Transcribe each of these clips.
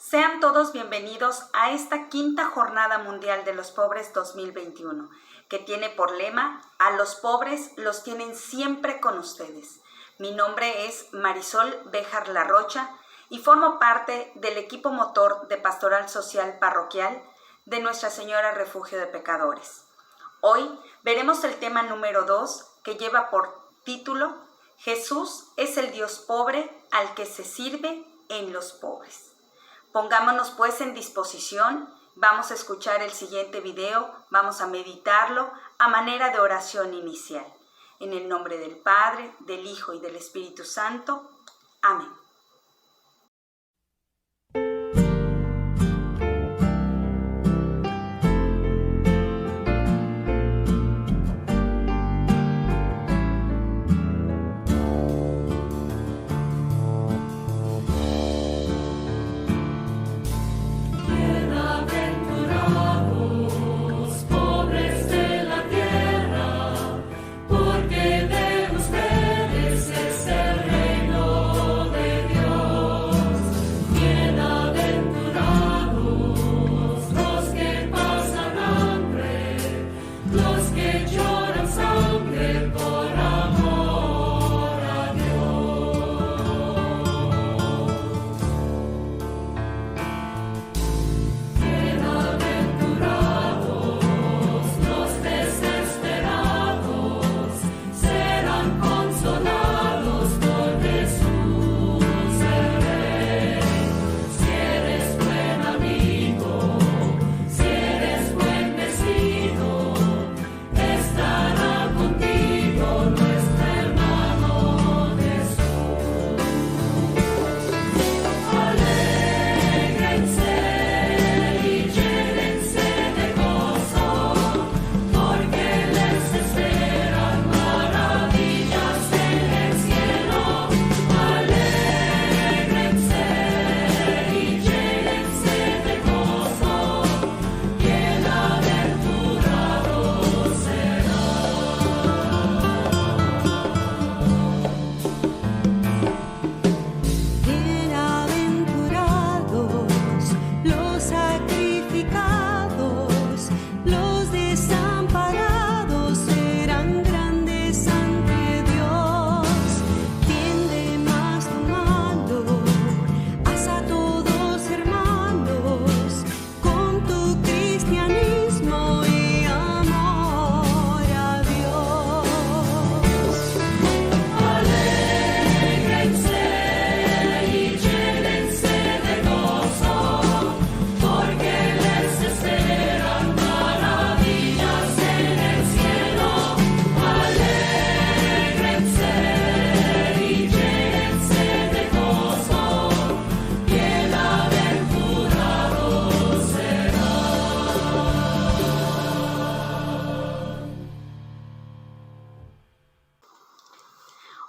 Sean todos bienvenidos a esta quinta Jornada Mundial de los Pobres 2021, que tiene por lema: a los pobres los tienen siempre con ustedes. Mi nombre es Marisol Béjar Larrocha y formo parte del equipo motor de Pastoral Social Parroquial de Nuestra Señora Refugio de Pecadores. Hoy veremos el tema número 2, que lleva por título: Jesús es el Dios pobre al que se sirve en los pobres. Pongámonos pues en disposición, vamos a escuchar el siguiente video, vamos a meditarlo a manera de oración inicial. En el nombre del Padre, del Hijo y del Espíritu Santo. Amén.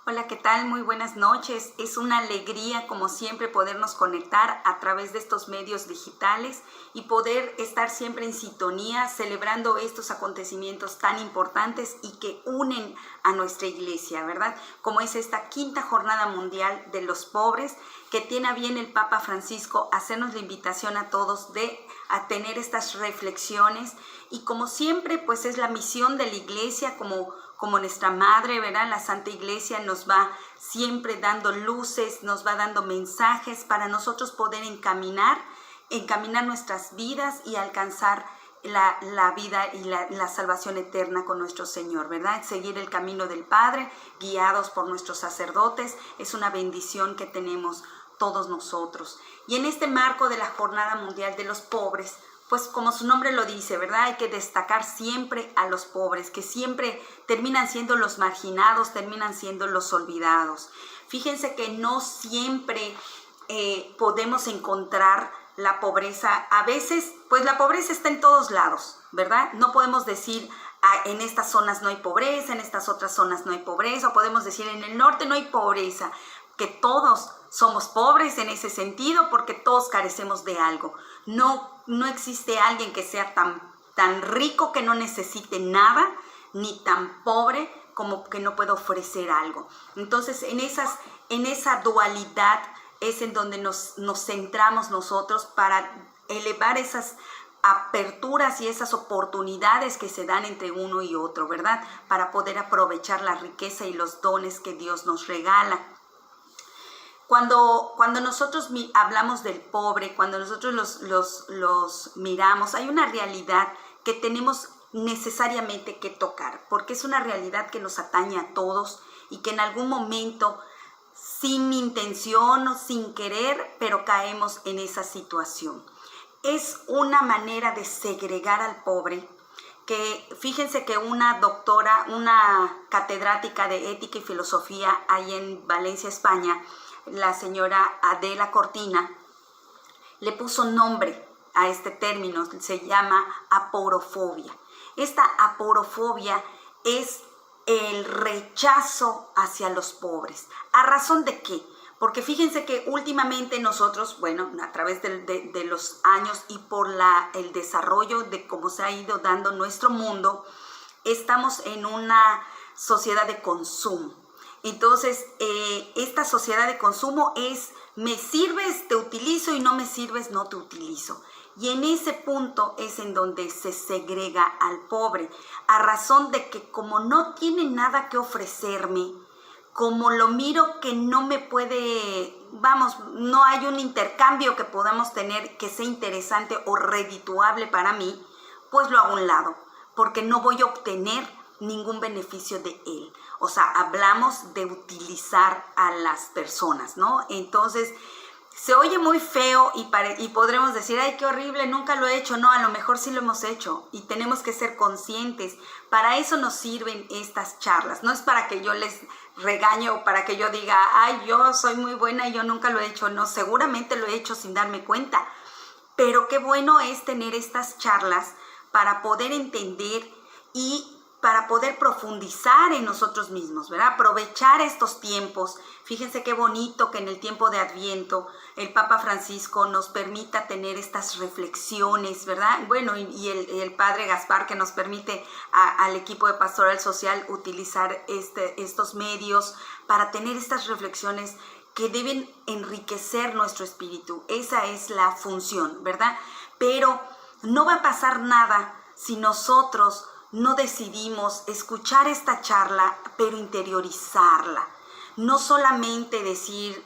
Hola, ¿qué tal? Muy buenas noches. Es una alegría, como siempre, podernos conectar a través de estos medios digitales y poder estar siempre en sintonía, celebrando estos acontecimientos tan importantes y que unen a nuestra iglesia, ¿verdad? Como es esta quinta Jornada Mundial de los Pobres, que tiene a bien el Papa Francisco hacernos la invitación a todos a tener estas reflexiones. Y como siempre, pues es la misión de la iglesia, como nuestra madre, ¿verdad? La Santa Iglesia nos va siempre dando luces, nos va dando mensajes para nosotros poder encaminar nuestras vidas y alcanzar la vida y la salvación eterna con nuestro Señor, ¿verdad? Seguir el camino del Padre, guiados por nuestros sacerdotes, es una bendición que tenemos todos nosotros. Y en este marco de la Jornada Mundial de los Pobres, pues como su nombre lo dice, ¿verdad? Hay que destacar siempre a los pobres, que siempre terminan siendo los marginados, terminan siendo los olvidados. Fíjense que no siempre podemos encontrar la pobreza. A veces, pues la pobreza está en todos lados, ¿verdad? No podemos decir, en estas zonas no hay pobreza, en estas otras zonas no hay pobreza, o podemos decir, en el norte no hay pobreza, que todos somos pobres en ese sentido porque todos carecemos de algo. No existe alguien que sea tan rico que no necesite nada, ni tan pobre como que no pueda ofrecer algo. Entonces, en esa dualidad es en donde nos centramos nosotros para elevar esas aperturas y esas oportunidades que se dan entre uno y otro, ¿verdad? Para poder aprovechar la riqueza y los dones que Dios nos regala. Cuando nosotros hablamos del pobre, cuando nosotros los miramos, hay una realidad que tenemos necesariamente que tocar, porque es una realidad que nos atañe a todos y que en algún momento, sin intención o sin querer, pero caemos en esa situación. Es una manera de segregar al pobre, que fíjense que una doctora, una catedrática de ética y filosofía ahí en Valencia, España, la señora Adela Cortina, le puso nombre a este término, se llama aporofobia. Esta aporofobia es el rechazo hacia los pobres. ¿A razón de qué? Porque fíjense que últimamente nosotros, bueno, a través de los años y por el desarrollo de cómo se ha ido dando nuestro mundo, estamos en una sociedad de consumo. Entonces, esta sociedad de consumo es, me sirves, te utilizo, y no me sirves, no te utilizo. Y en ese punto es en donde se segrega al pobre, a razón de que como no tiene nada que ofrecerme, como lo miro que no me puede, no hay un intercambio que podamos tener que sea interesante o redituable para mí, pues lo hago a un lado, porque no voy a obtener ningún beneficio de él. O sea, hablamos de utilizar a las personas, ¿no? Entonces, se oye muy feo y podremos decir, ay, qué horrible, nunca lo he hecho. No, a lo mejor sí lo hemos hecho y tenemos que ser conscientes. Para eso nos sirven estas charlas. No es para que yo les regañe o para que yo diga, ay, yo soy muy buena y yo nunca lo he hecho. No, seguramente lo he hecho sin darme cuenta. Pero qué bueno es tener estas charlas para poder entender y para poder profundizar en nosotros mismos, ¿verdad? Aprovechar estos tiempos. Fíjense qué bonito que en el tiempo de Adviento el Papa Francisco nos permita tener estas reflexiones, ¿verdad? Bueno, y el Padre Gaspar, que nos permite al equipo de Pastoral Social utilizar estos medios para tener estas reflexiones que deben enriquecer nuestro espíritu. Esa es la función, ¿verdad? Pero no va a pasar nada si nosotros no decidimos escuchar esta charla, pero interiorizarla. No solamente decir,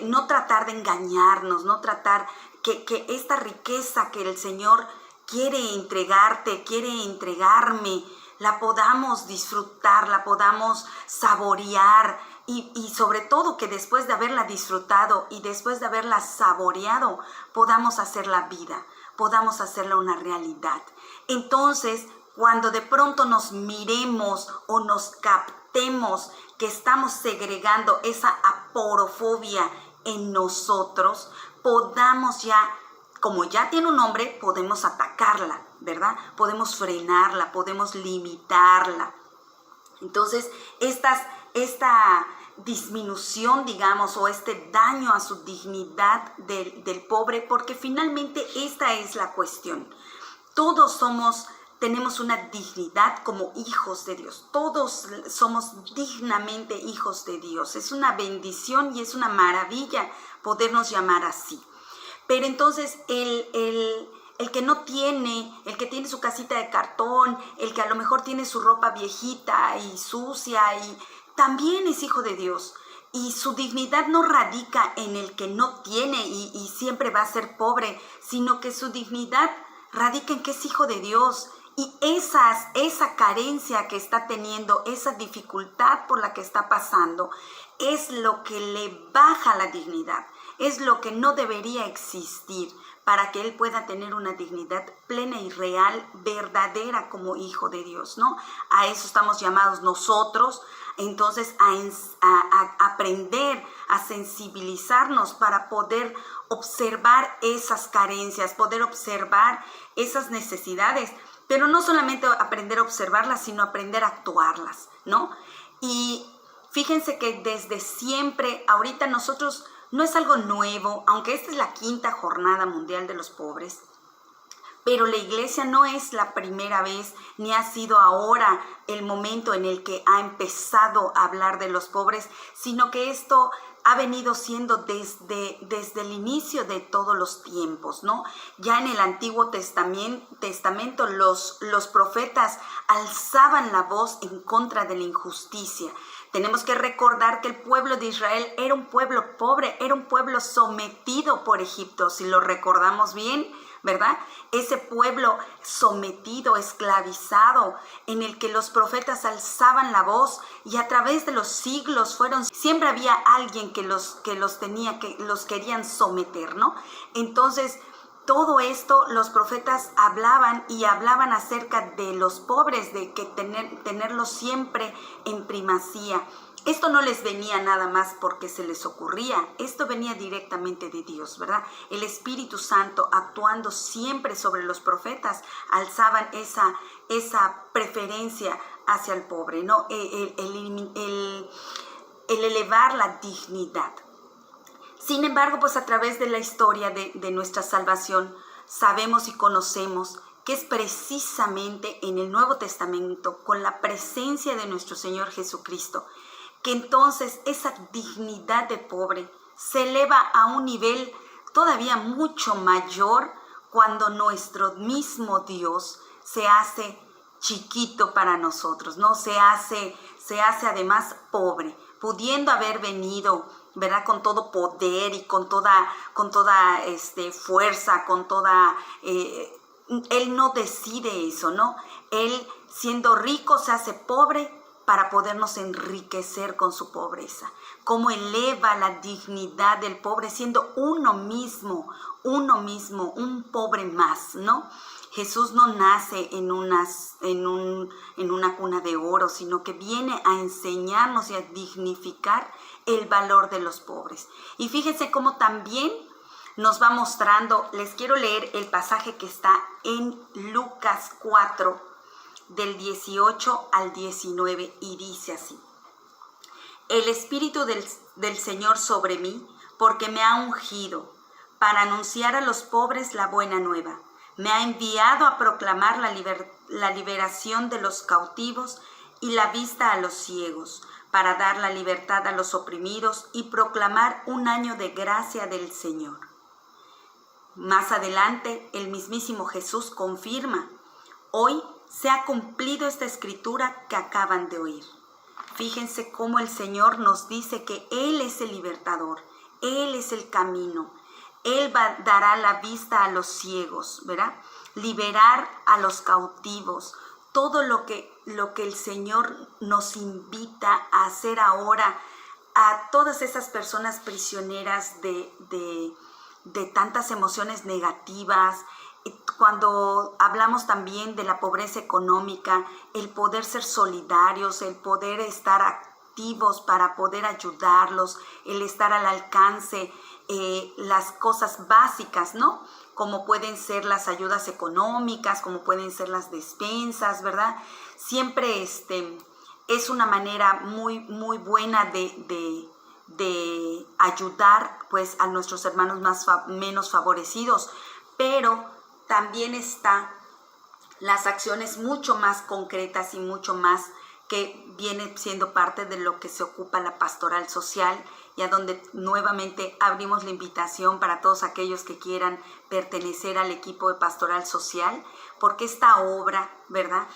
no tratar de engañarnos, no tratar que esta riqueza que el Señor quiere entregarte, quiere entregarme, la podamos disfrutar, la podamos saborear y sobre todo que después de haberla disfrutado y después de haberla saboreado, podamos hacerla vida, podamos hacerla una realidad. Entonces, cuando de pronto nos miremos o nos captemos que estamos segregando esa aporofobia en nosotros, podamos ya, como ya tiene un nombre, podemos atacarla, ¿verdad? Podemos frenarla, podemos limitarla. Entonces, esta disminución, digamos, o este daño a su dignidad del pobre, porque finalmente esta es la cuestión. Todos tenemos una dignidad como hijos de Dios. Todos somos dignamente hijos de Dios. Es una bendición y es una maravilla podernos llamar así. Pero entonces el que no tiene, el que tiene su casita de cartón, el que a lo mejor tiene su ropa viejita y sucia, y también es hijo de Dios. Y su dignidad no radica en el que no tiene y siempre va a ser pobre, sino que su dignidad radica en que es hijo de Dios. Y esa carencia que está teniendo, esa dificultad por la que está pasando, es lo que le baja la dignidad, es lo que no debería existir para que él pueda tener una dignidad plena y real, verdadera como hijo de Dios, ¿no? A eso estamos llamados nosotros, entonces a aprender, a sensibilizarnos para poder observar esas carencias, poder observar esas necesidades. Pero no solamente aprender a observarlas, sino aprender a actuarlas, ¿no? Y fíjense que desde siempre, ahorita no es algo nuevo, aunque esta es la 5ª Jornada Mundial de los Pobres, Pero la iglesia no es la primera vez, ni ha sido ahora el momento en el que ha empezado a hablar de los pobres, sino que esto ha venido siendo desde el inicio de todos los tiempos, ¿no? Ya en el Antiguo Testamento los profetas alzaban la voz en contra de la injusticia. Tenemos que recordar que el pueblo de Israel era un pueblo pobre, era un pueblo sometido por Egipto, si lo recordamos bien, ¿verdad? Ese pueblo sometido, esclavizado, en el que los profetas alzaban la voz y a través de los siglos siempre había alguien que los querían someter, ¿no? Entonces, todo esto los profetas hablaban acerca de los pobres, de que tenerlos siempre en primacía. Esto no les venía nada más porque se les ocurría, esto venía directamente de Dios, ¿verdad? El Espíritu Santo, actuando siempre sobre los profetas, alzaban esa preferencia hacia el pobre, ¿no? El elevar la dignidad. Sin embargo, pues a través de la historia de nuestra salvación, sabemos y conocemos que es precisamente en el Nuevo Testamento, con la presencia de nuestro Señor Jesucristo, que entonces esa dignidad de pobre se eleva a un nivel todavía mucho mayor cuando nuestro mismo Dios se hace chiquito para nosotros, ¿no? Se hace además pobre, pudiendo haber venido, ¿verdad? Con todo poder y con toda fuerza, Él no decide eso, ¿no? Él, siendo rico, se hace pobre para podernos enriquecer con su pobreza. Cómo eleva la dignidad del pobre siendo uno mismo, un pobre más, ¿no? Jesús no nace en una cuna de oro, sino que viene a enseñarnos y a dignificar el valor de los pobres. Y fíjense cómo también nos va mostrando, les quiero leer el pasaje que está en Lucas 4, del 18 al 19, y dice así: El Espíritu del Señor sobre mí, porque me ha ungido para anunciar a los pobres la buena nueva. Me ha enviado a proclamar la liberación de los cautivos y la vista a los ciegos, para dar la libertad a los oprimidos y proclamar un año de gracia del Señor. Más adelante, el mismísimo Jesús confirma: hoy se ha cumplido esta escritura que acaban de oír. Fíjense cómo el Señor nos dice que Él es el libertador, Él es el camino. Él dará la vista a los ciegos, ¿verdad? Liberar a los cautivos. Todo lo que el Señor nos invita a hacer ahora a todas esas personas prisioneras de tantas emociones negativas. Cuando hablamos también de la pobreza económica, el poder ser solidarios, el poder estar activos para poder ayudarlos, el estar al alcance, las cosas básicas, ¿no? Como pueden ser las ayudas económicas, como pueden ser las despensas, ¿verdad? Siempre es una manera muy, muy buena de ayudar, pues, a nuestros hermanos menos favorecidos, pero también están las acciones mucho más concretas y mucho más que viene siendo parte de lo que se ocupa la pastoral social, y a donde nuevamente abrimos la invitación para todos aquellos que quieran pertenecer al equipo de pastoral social, porque esta obra, ¿verdad?,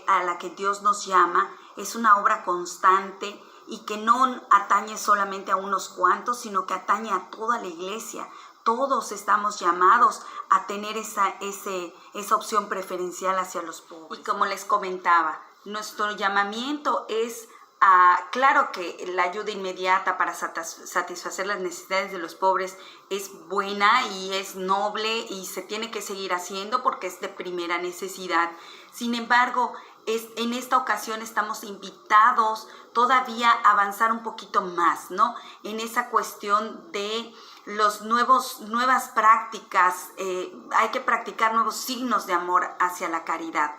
a la que Dios nos llama, es una obra constante y que no atañe solamente a unos cuantos, sino que atañe a toda la iglesia. Todos estamos llamados a tener esa opción preferencial hacia los pobres. Y como les comentaba, nuestro llamamiento es claro que la ayuda inmediata para satisfacer las necesidades de los pobres es buena y es noble y se tiene que seguir haciendo porque es de primera necesidad. Sin embargo, en esta ocasión estamos invitados todavía a avanzar un poquito más, ¿no? En esa cuestión de los nuevas prácticas, hay que practicar nuevos signos de amor hacia la caridad.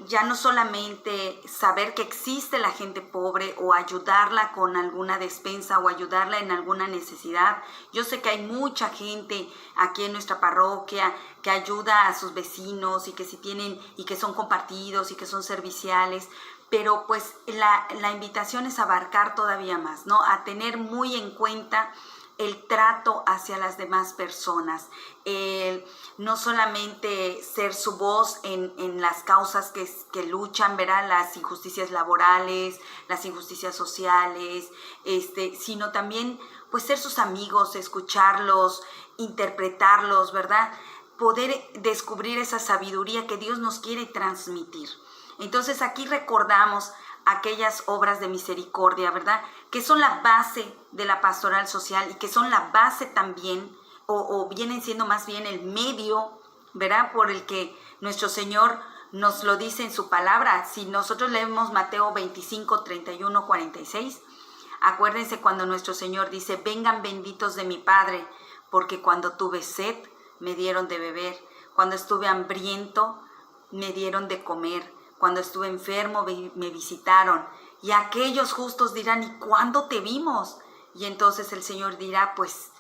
ya no solamente saber que existe la gente pobre o ayudarla con alguna despensa o ayudarla en alguna necesidad. Yo sé que hay mucha gente aquí en nuestra parroquia que ayuda a sus vecinos y que si tienen y que son compartidos y que son serviciales, pero pues la invitación es abarcar todavía más, ¿no? A tener muy en cuenta el trato hacia las demás personas, no solamente ser su voz en las causas que luchan, ¿verdad? Las injusticias laborales, las injusticias sociales, sino también pues ser sus amigos, escucharlos, interpretarlos, ¿verdad? Poder descubrir esa sabiduría que Dios nos quiere transmitir. Entonces aquí recordamos aquellas obras de misericordia, ¿verdad? Que son la base de la pastoral social y que son la base también, o vienen siendo más bien el medio, ¿verdad? Por el que nuestro Señor nos lo dice en su palabra. Si nosotros leemos Mateo 25, 31, 46, acuérdense cuando nuestro Señor dice: vengan benditos de mi Padre, porque cuando tuve sed, me dieron de beber. Cuando estuve hambriento, me dieron de comer. Cuando estuve enfermo, me visitaron. Y aquellos justos dirán: ¿y cuándo te vimos? Y entonces el Señor dirá: pues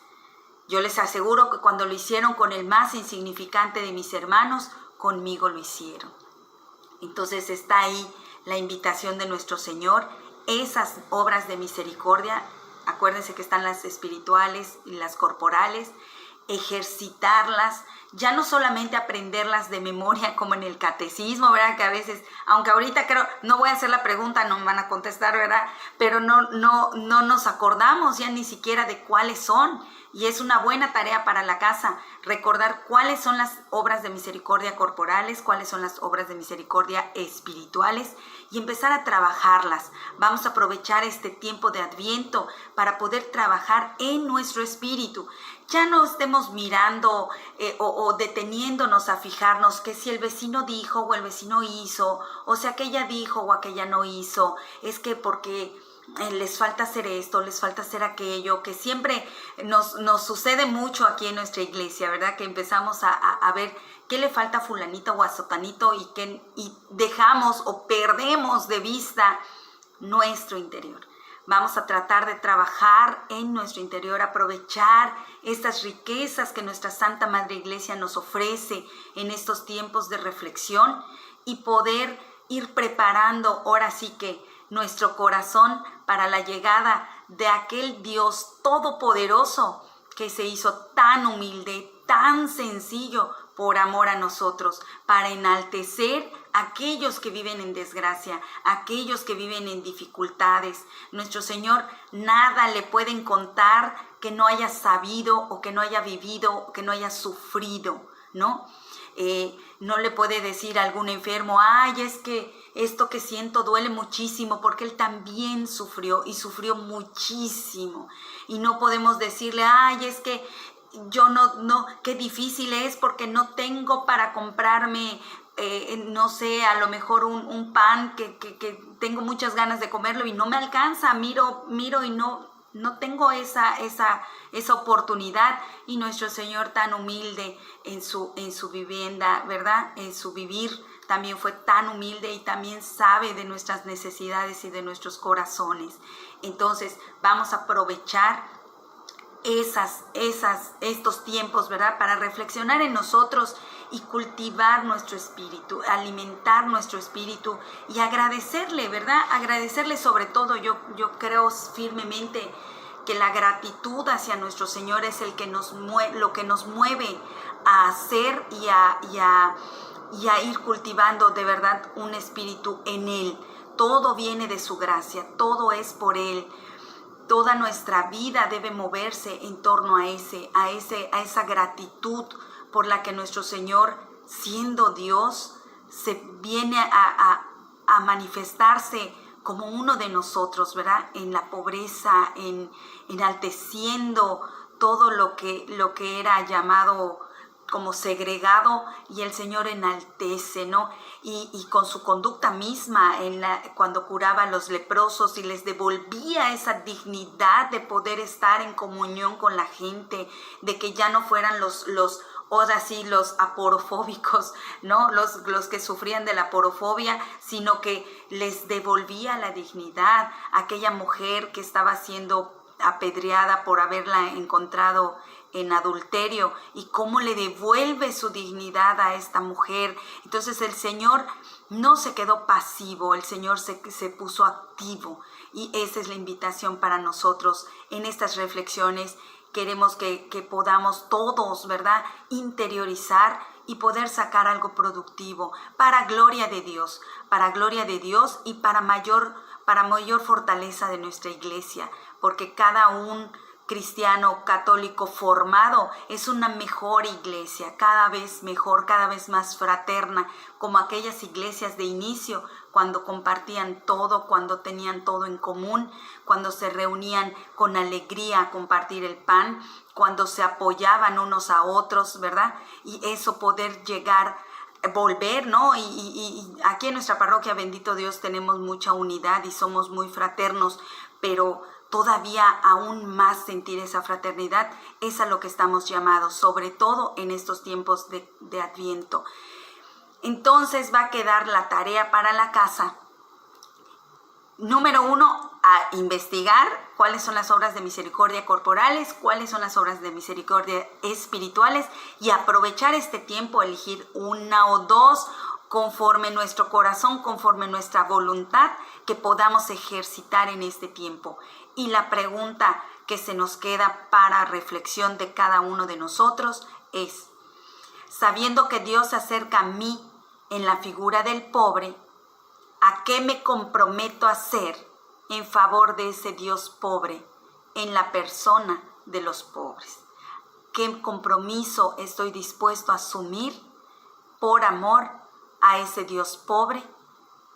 yo les aseguro que cuando lo hicieron con el más insignificante de mis hermanos, conmigo lo hicieron. Entonces está ahí la invitación de nuestro Señor. Esas obras de misericordia, acuérdense que están las espirituales y las corporales, ejercitarlas, ya no solamente aprenderlas de memoria como en el catecismo, ¿verdad? Que a veces, aunque ahorita creo, no voy a hacer la pregunta, no me van a contestar, ¿verdad? Pero no nos acordamos ya ni siquiera de cuáles son. Y es una buena tarea para la casa recordar cuáles son las obras de misericordia corporales, cuáles son las obras de misericordia espirituales y empezar a trabajarlas. Vamos a aprovechar este tiempo de Adviento para poder trabajar en nuestro espíritu. Ya no estemos mirando o deteniéndonos a fijarnos que si el vecino dijo o el vecino hizo, o si aquella dijo o aquella no hizo, es que porque les falta hacer esto, les falta hacer aquello, que siempre nos sucede mucho aquí en nuestra iglesia, ¿verdad? Que empezamos a ver qué le falta a fulanito o a sotanito y dejamos o perdemos de vista nuestro interior. Vamos a tratar de trabajar en nuestro interior, aprovechar estas riquezas que nuestra Santa Madre Iglesia nos ofrece en estos tiempos de reflexión y poder ir preparando ahora sí que nuestro corazón para la llegada de aquel Dios todopoderoso que se hizo tan humilde, tan sencillo por amor a nosotros, para enaltecer a aquellos que viven en desgracia, a aquellos que viven en dificultades. Nuestro Señor nada le pueden contar que no haya sabido o que no haya vivido o que no haya sufrido, ¿no? No le puede decir a algún enfermo: ay, es que esto que siento duele muchísimo, porque él también sufrió y sufrió muchísimo. Y no podemos decirle: ay, es que yo no, qué difícil es porque no tengo para comprarme, no sé, a lo mejor un pan que tengo muchas ganas de comerlo y no me alcanza, miro y no tengo esa oportunidad. Y nuestro Señor tan humilde en su vivienda, ¿verdad? En su vivir también fue tan humilde y también sabe de nuestras necesidades y de nuestros corazones. Entonces vamos a aprovechar estos tiempos, ¿verdad? Para reflexionar en nosotros y cultivar nuestro espíritu, alimentar nuestro espíritu y agradecerle, ¿verdad? Agradecerle sobre todo. Yo creo firmemente que la gratitud hacia nuestro Señor es lo que nos mueve a hacer y a ir cultivando de verdad un espíritu en Él. Todo viene de su gracia, todo es por Él. Toda nuestra vida debe moverse en torno a esa gratitud por la que nuestro Señor, siendo Dios, se viene a manifestarse como uno de nosotros, ¿verdad? En la pobreza, enalteciendo todo lo que era llamado como segregado, y el Señor enaltece, ¿no? Y con su conducta misma, cuando curaba a los leprosos y les devolvía esa dignidad de poder estar en comunión con la gente, de que ya no fueran los ahora sí los aporofóbicos, ¿no? Los que sufrían de la aporofobia, sino que les devolvía la dignidad a aquella mujer que estaba siendo apedreada por haberla encontrado en adulterio, y cómo le devuelve su dignidad a esta mujer. Entonces el Señor no se quedó pasivo, el Señor se puso activo, y esa es la invitación para nosotros en estas reflexiones. Queremos que podamos todos, ¿verdad?, interiorizar y poder sacar algo productivo para gloria de Dios y para mayor fortaleza de nuestra iglesia, porque cada un cristiano católico formado es una mejor iglesia, cada vez mejor, cada vez más fraterna, como aquellas iglesias de inicio, cuando compartían todo, cuando tenían todo en común, cuando se reunían con alegría a compartir el pan, cuando se apoyaban unos a otros, ¿verdad? Y eso poder llegar, volver, ¿no? Y aquí en nuestra parroquia, bendito Dios, tenemos mucha unidad y somos muy fraternos, pero todavía aún más sentir esa fraternidad es a lo que estamos llamados, sobre todo en estos tiempos de Adviento. Entonces va a quedar la tarea para la casa. Número 1, a investigar cuáles son las obras de misericordia corporales, cuáles son las obras de misericordia espirituales, y aprovechar este tiempo, elegir una o dos conforme nuestro corazón, conforme nuestra voluntad, que podamos ejercitar en este tiempo. Y la pregunta que se nos queda para reflexión de cada uno de nosotros es: sabiendo que Dios se acerca a mí en la figura del pobre, ¿a qué me comprometo a hacer en favor de ese Dios pobre en la persona de los pobres? ¿Qué compromiso estoy dispuesto a asumir por amor a ese Dios pobre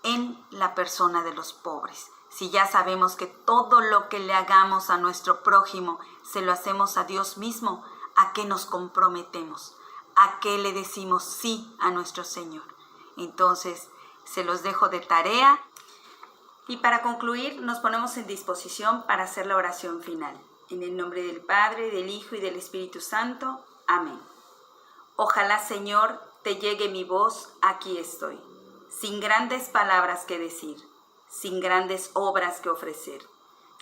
en la persona de los pobres? Si ya sabemos que todo lo que le hagamos a nuestro prójimo se lo hacemos a Dios mismo, ¿a qué nos comprometemos? ¿A qué le decimos sí a nuestro Señor? Entonces, se los dejo de tarea. Y para concluir, nos ponemos en disposición para hacer la oración final. En el nombre del Padre, del Hijo y del Espíritu Santo. Amén. Ojalá, Señor, te llegue mi voz, aquí estoy, sin grandes palabras que decir, sin grandes obras que ofrecer,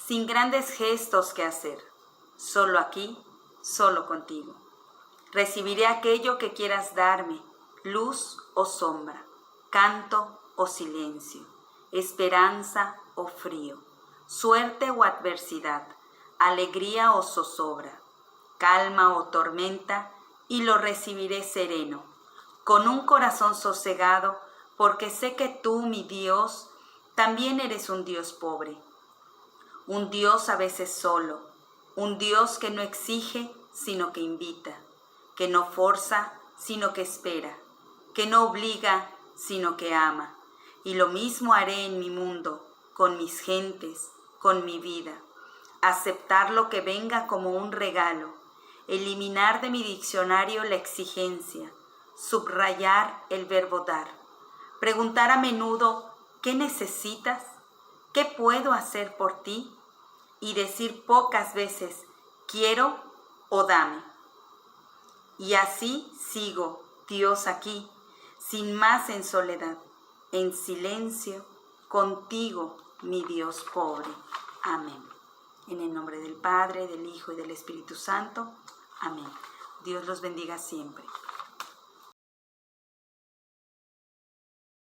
sin grandes gestos que hacer, solo aquí, solo contigo. Recibiré aquello que quieras darme, luz o sombra, canto o silencio, esperanza o frío, suerte o adversidad, alegría o zozobra, calma o tormenta, y lo recibiré sereno, con un corazón sosegado, porque sé que tú, mi Dios, también eres un Dios pobre, un Dios a veces solo, un Dios que no exige, sino que invita, que no forza, sino que espera, que no obliga, sino que ama. Y lo mismo haré en mi mundo, con mis gentes, con mi vida. Aceptar lo que venga como un regalo, eliminar de mi diccionario la exigencia, subrayar el verbo dar, preguntar a menudo ¿qué necesitas? ¿Qué puedo hacer por ti? Y decir pocas veces quiero o dame. Y así sigo, Dios, aquí, sin más, en soledad, en silencio, contigo, mi Dios pobre. Amén. En el nombre del Padre, del Hijo y del Espíritu Santo. Amén. Dios los bendiga siempre.